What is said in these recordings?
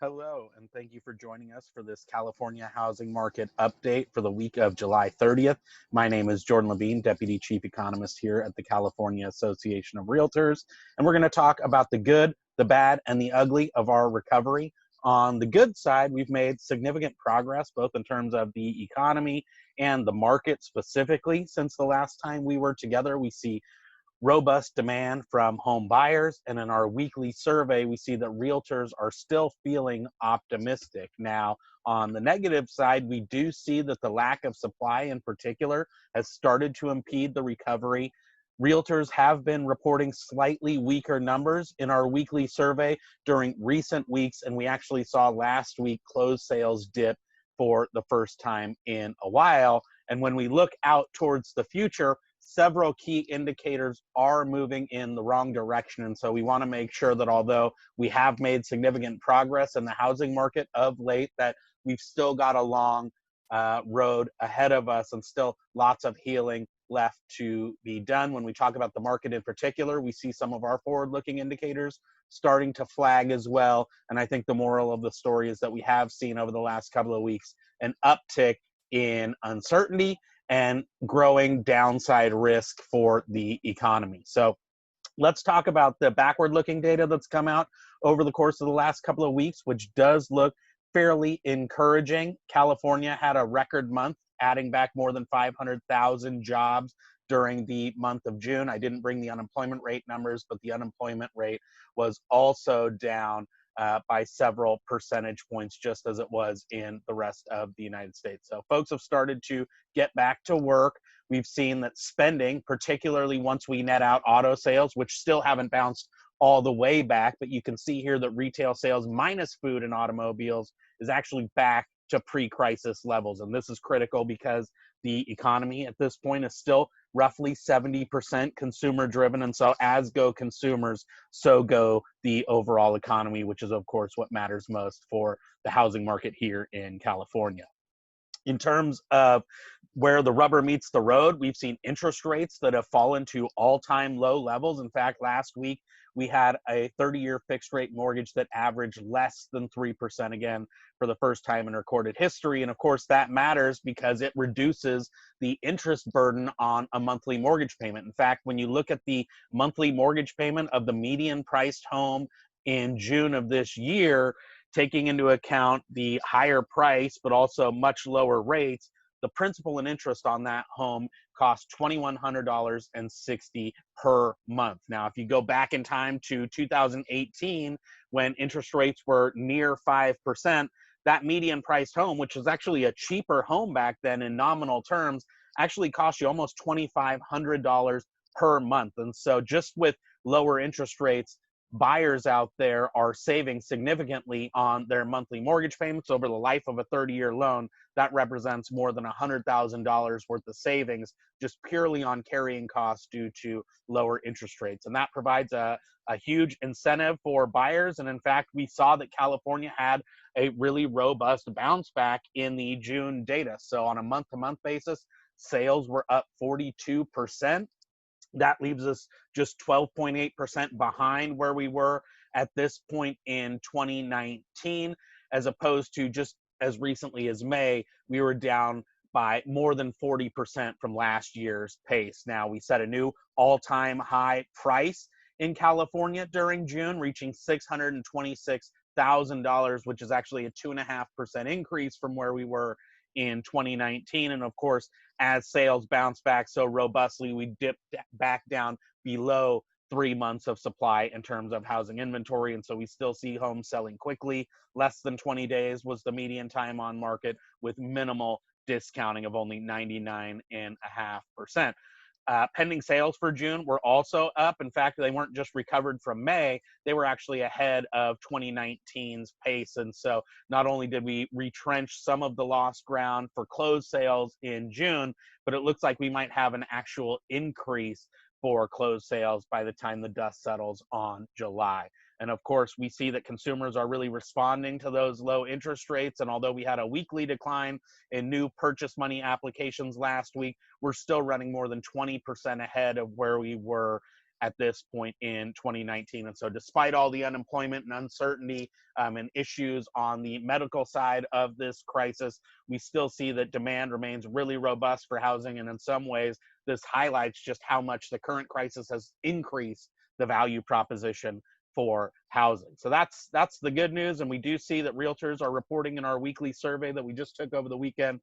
Hello, and thank you for joining us for this California housing market update for the week of July 30th. My name is Jordan Levine, Deputy Chief Economist here at the California Association of Realtors, and we're going to talk about the good, the bad, and the ugly of our recovery. On the good side, we've made significant progress, both in terms of the economy and the market specifically. Since the last time we were together, we see robust demand from home buyers. And in our weekly survey, we see that realtors are still feeling optimistic. Now, on the negative side, we do see that the lack of supply in particular has started to impede the recovery. Realtors have been reporting slightly weaker numbers in our weekly survey during recent weeks, and we actually saw last week closed sales dip for the first time in a while. And when we look out towards the future, several key indicators are moving in the wrong direction. And so we want to make sure that although we have made significant progress in the housing market of late, that we've still got a long road ahead of us and still lots of healing left to be done. When we talk about the market in particular, we see some of our forward-looking indicators starting to flag as well. And I think the moral of the story is that we have seen over the last couple of weeks an uptick in uncertainty and growing downside risk for the economy. So let's talk about the backward-looking data that's come out over the course of the last couple of weeks, which does look fairly encouraging. California had a record month, adding back more than 500,000 jobs during the month of June. I didn't bring the unemployment rate numbers, but the unemployment rate was also down by several percentage points, just as it was in the rest of the United States. So folks have started to get back to work. We've seen that spending, particularly once we net out auto sales, which still haven't bounced all the way back, but you can see here that retail sales minus food and automobiles is actually back to pre-crisis levels. And this is critical because the economy at this point is still roughly 70% consumer driven. And so as go consumers, so go the overall economy, which is of course what matters most for the housing market here in California. In terms of where the rubber meets the road, we've seen interest rates that have fallen to all-time low levels. In fact, last week, we had a 30-year fixed rate mortgage that averaged less than 3% again for the first time in recorded history. And of course, that matters because it reduces the interest burden on a monthly mortgage payment. In fact, when you look at the monthly mortgage payment of the median priced home in June of this year, taking into account the higher price, but also much lower rates, the principal and interest on that home costs $2,100.60 per month. Now, if you go back in time to 2018, when interest rates were near 5%, that median priced home, which was actually a cheaper home back then in nominal terms, actually cost you almost $2,500 per month. And so just with lower interest rates, buyers out there are saving significantly on their monthly mortgage payments over the life of a 30-year loan. That represents more than $100,000 worth of savings just purely on carrying costs due to lower interest rates. And that provides a huge incentive for buyers. And in fact, we saw that California had a really robust bounce back in the June data. So on a month-to-month basis, sales were up 42%. That leaves us just 12.8% behind where we were at this point in 2019, as opposed to just as recently as May, we were down by more than 40% from last year's pace. Now, we set a new all-time high price in California during June, reaching $626,000, which is actually a 2.5% increase from where we were in 2019. And of course, as sales bounce back so robustly, we dipped back down below 3 months of supply in terms of housing inventory. And so we still see homes selling quickly. Less than 20 days was the median time on market, with minimal discounting of only 99.5%. Pending sales for June were also up. In fact, they weren't just recovered from May, they were actually ahead of 2019's pace. And so not only did we retrench some of the lost ground for closed sales in June, but it looks like we might have an actual increase for closed sales by the time the dust settles on July. And of course, we see that consumers are really responding to those low interest rates. And although we had a weekly decline in new purchase money applications last week, we're still running more than 20% ahead of where we were at this point in 2019. And so despite all the unemployment and uncertainty and issues on the medical side of this crisis, we still see that demand remains really robust for housing. And in some ways, this highlights just how much the current crisis has increased the value proposition for housing. So that's the good news. And we do see that realtors are reporting in our weekly survey that we just took over the weekend,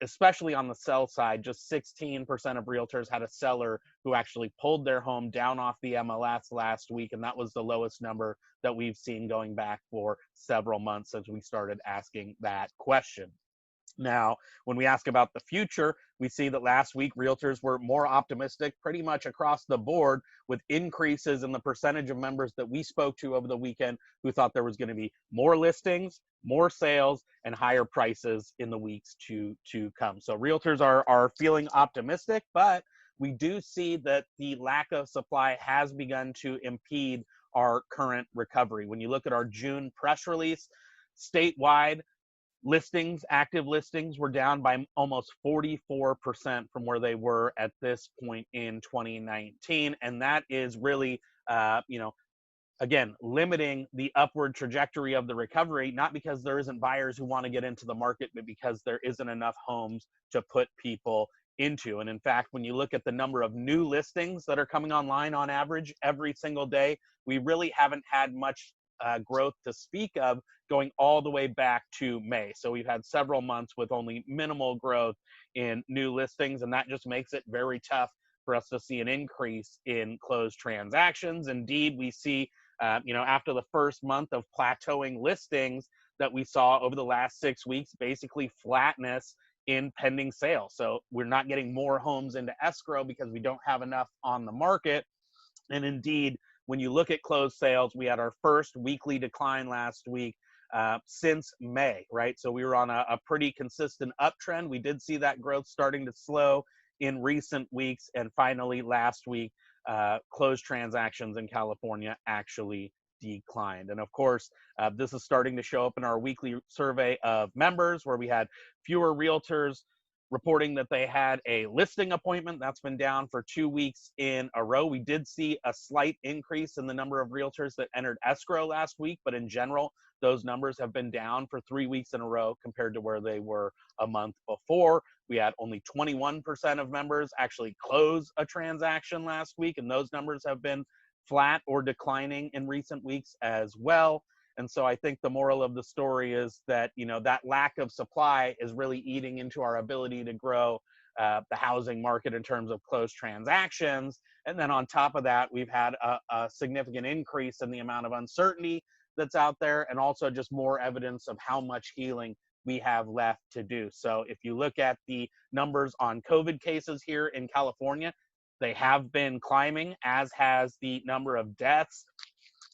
especially on the sell side, just 16% of realtors had a seller who actually pulled their home down off the MLS last week. And that was the lowest number that we've seen going back for several months since we started asking that question. Now, when we ask about the future, we see that last week realtors were more optimistic pretty much across the board, with increases in the percentage of members that we spoke to over the weekend who thought there was going to be more listings, more sales, and higher prices in the weeks to come. So realtors are feeling optimistic, but we do see that the lack of supply has begun to impede our current recovery. When you look at our June press release, statewide, active listings were down by almost 44% from where they were at this point in 2019. And that is really, again, limiting the upward trajectory of the recovery, not because there isn't buyers who want to get into the market, but because there isn't enough homes to put people into. And in fact, when you look at the number of new listings that are coming online on average every single day, we really haven't had much growth to speak of going all the way back to May. So we've had several months with only minimal growth in new listings, and that just makes it very tough for us to see an increase in closed transactions. Indeed, we see, after the first month of plateauing listings that we saw over the last 6 weeks, basically flatness in pending sales. So we're not getting more homes into escrow because we don't have enough on the market. And indeed, when you look at closed sales, we had our first weekly decline last week since May, right? So we were on a pretty consistent uptrend. We did see that growth starting to slow in recent weeks. And finally, last week, closed transactions in California actually declined. And of course, this is starting to show up in our weekly survey of members, where we had fewer realtors reporting that they had a listing appointment. That's been down for 2 weeks in a row. We did see a slight increase in the number of realtors that entered escrow last week, but in general, those numbers have been down for 3 weeks in a row compared to where they were a month before. We had only 21% of members actually close a transaction last week, and those numbers have been flat or declining in recent weeks as well. And so I think the moral of the story is that, that lack of supply is really eating into our ability to grow the housing market in terms of closed transactions. And then on top of that, we've had a significant increase in the amount of uncertainty that's out there, and also just more evidence of how much healing we have left to do. So if you look at the numbers on COVID cases here in California, they have been climbing, as has the number of deaths.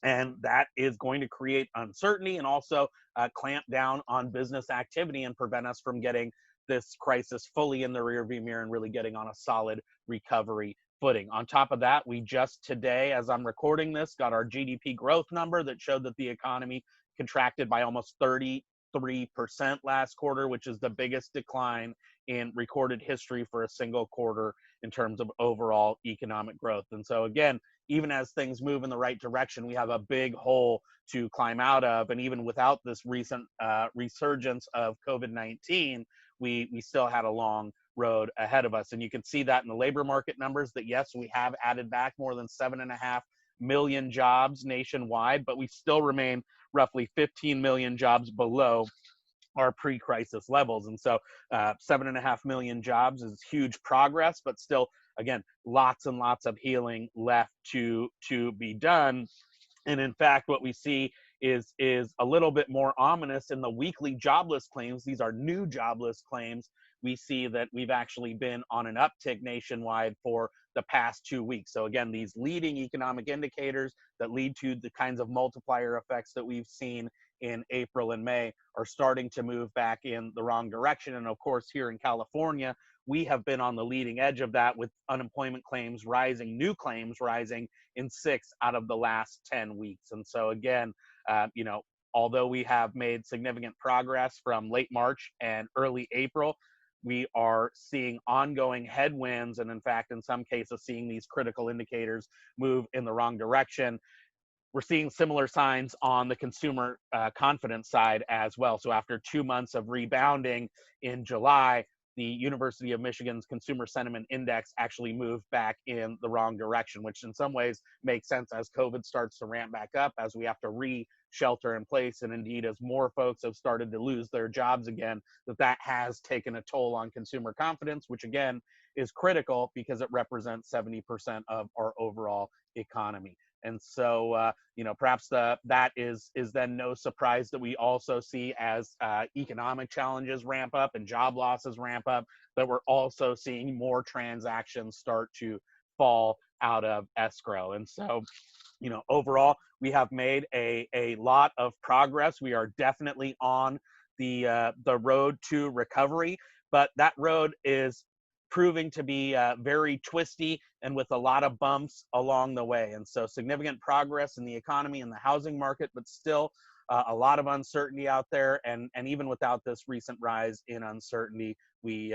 And that is going to create uncertainty and also clamp down on business activity and prevent us from getting this crisis fully in the rearview mirror and really getting on a solid recovery footing. On top of that, we just today, as I'm recording this, got our GDP growth number that showed that the economy contracted by almost 33% last quarter, which is the biggest decline in recorded history for a single quarter in terms of overall economic growth. And so again, even as things move in the right direction, we have a big hole to climb out of. And even without this recent resurgence of COVID-19, we still had a long road ahead of us. And you can see that in the labor market numbers, that yes, we have added back more than 7.5 million jobs nationwide, but we still remain roughly 15 million jobs below our pre-crisis levels. And so 7.5 million jobs is huge progress, but still, again, lots and lots of healing left to be done. And in fact, what we see is a little bit more ominous in the weekly jobless claims. These are new jobless claims. We see that we've actually been on an uptick nationwide for the past 2 weeks. So again, these leading economic indicators that lead to the kinds of multiplier effects that we've seen in April and May are starting to move back in the wrong direction. And of course, here in California, we have been on the leading edge of that, with unemployment claims rising, new claims rising in 6 out of the last 10 weeks. And so again, although we have made significant progress from late March and early April, we are seeing ongoing headwinds, and in fact, in some cases, seeing these critical indicators move in the wrong direction. We're seeing similar signs on the consumer confidence side as well. So after 2 months of rebounding in July, the University of Michigan's Consumer Sentiment Index actually moved back in the wrong direction, which in some ways makes sense as COVID starts to ramp back up, as we have to re-shelter in place, and indeed as more folks have started to lose their jobs again, that has taken a toll on consumer confidence, which again is critical because it represents 70% of our overall economy. And so, perhaps that is then no surprise that we also see as economic challenges ramp up and job losses ramp up, that we're also seeing more transactions start to fall out of escrow. And so, overall, we have made a lot of progress. We are definitely on the road to recovery, but that road is proving to be very twisty and with a lot of bumps along the way. And so significant progress in the economy and the housing market, but still a lot of uncertainty out there. And even without this recent rise in uncertainty, we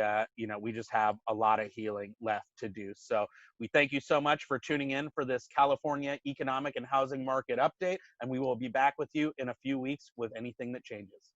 just have a lot of healing left to do. So we thank you so much for tuning in for this California economic and housing market update, and we will be back with you in a few weeks with anything that changes.